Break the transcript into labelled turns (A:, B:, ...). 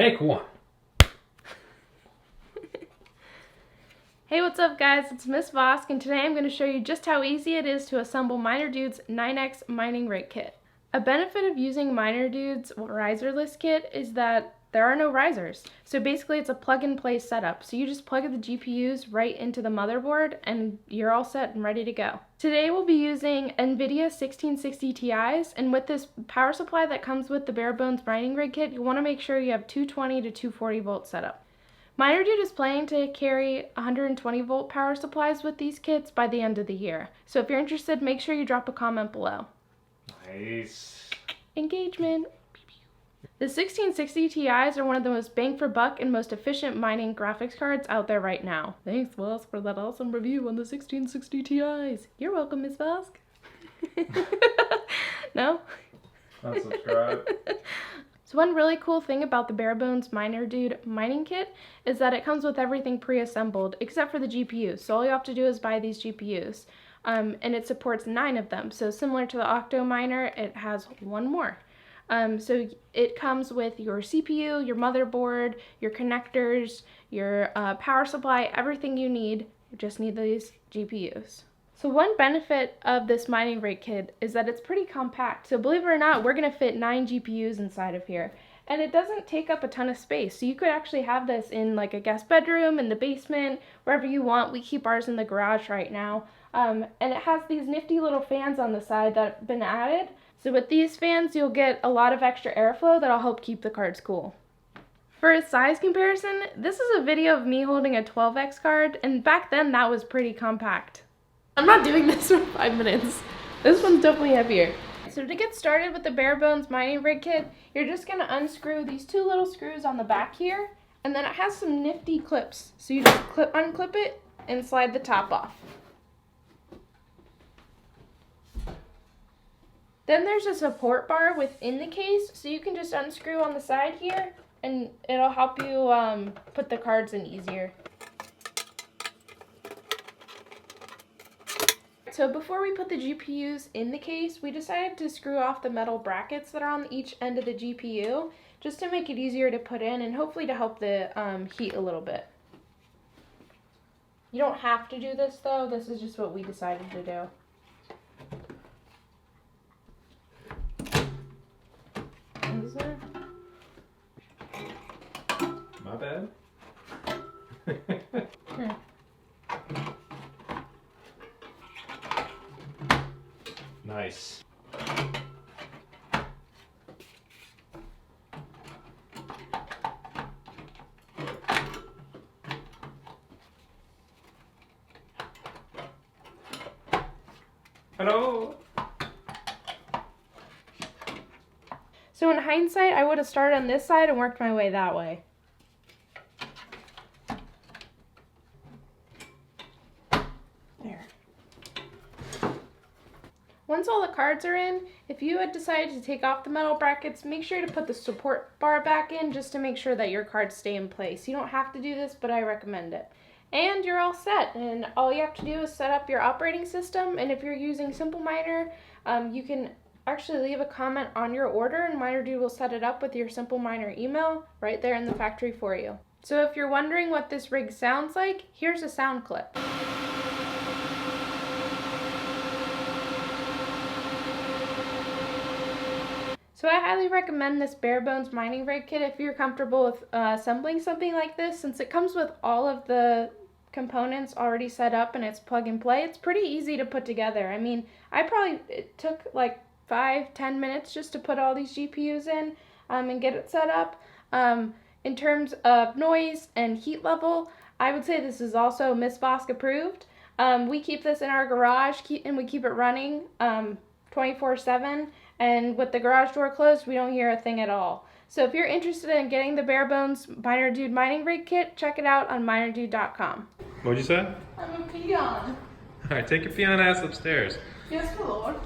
A: Take one.
B: Hey, what's up guys? It's Miss Vosk, and today I'm going to show you just how easy it is to assemble Minerdude's 9X Mining Rig Kit. A benefit of using Minerdude's riserless kit is that there are no risers. So basically it's a plug-and-play setup. So you just plug the GPUs right into the motherboard and you're all set and ready to go. Today we'll be using NVIDIA 1660 Ti's, and with this power supply that comes with the Barebones Mining Rig Kit, you want to make sure you have 220 to 240 volt setup. Minerdude is planning to carry 120 volt power supplies with these kits by the end of the year. So if you're interested, make sure you drop a comment below.
A: Nice.
B: Engagement. The 1660 Ti's are one of the most bang for buck and most efficient mining graphics cards out there right now. Thanks, Vosk, for that awesome review on the 1660 Ti's. You're welcome, Miss Vosk. No?
A: Not subscribe.
B: So one really cool thing about the Barebones Minerdude mining kit is that it comes with everything pre-assembled except for the GPUs. So all you have to do is buy these GPUs. And it supports 9 of them. So similar to the Octo Miner, it has one more. So it comes with your CPU, your motherboard, your connectors, your power supply, everything you need. You just need these GPUs. So one benefit of this mining rig kit is that it's pretty compact. So believe it or not, we're going to fit 9 GPUs inside of here. And it doesn't take up a ton of space. So you could actually have this in like a guest bedroom, in the basement, wherever you want. We keep ours in the garage right now. And it has these nifty little fans on the side that have been added. So with these fans, you'll get a lot of extra airflow that'll help keep the cards cool. For a size comparison, this is a video of me holding a 12X card, and back then that was pretty compact. I'm not doing this for 5 minutes. This one's definitely heavier. So to get started with the Barebones Mining Rig Kit, you're just going to unscrew these 2 little screws on the back here, and then it has some nifty clips. So you just unclip it and slide the top off. Then there's a support bar within the case, so you can just unscrew on the side here, and it'll help you put the cards in easier. So before we put the GPUs in the case, we decided to screw off the metal brackets that are on each end of the GPU, just to make it easier to put in and hopefully to help the heat a little bit. You don't have to do this though, this is just what we decided to do.
A: My bad. Nice. Hello.
B: So in hindsight, I would have started on this side and worked my way that way. There. Once all the cards are in, if you had decided to take off the metal brackets, make sure to put the support bar back in just to make sure that your cards stay in place. You don't have to do this, but I recommend it. And you're all set, and all you have to do is set up your operating system, and if you're using Simple Miner, you can actually leave a comment on your order and Minerdude will set it up with your Simple Miner email right there in the factory for you. So if you're wondering what this rig sounds like, here's a sound clip. So I highly recommend this Barebones Mining Rig Kit if you're comfortable with assembling something like this, since it comes with all of the components already set up and it's plug and play. It's pretty easy to put together. I mean, it took like 5-10 minutes just to put all these GPUs in and get it set up. In terms of noise and heat level, I would say this is also Miss Vosk approved. We keep this in our garage and we keep it running 24/7, and with the garage door closed, we don't hear a thing at all. So if you're interested in getting the Barebones Minerdude Mining Rig Kit, check it out on minerdude.com.
A: What'd you say?
B: I'm a peon.
A: Alright, take your peon ass upstairs.
B: Yes, my lord.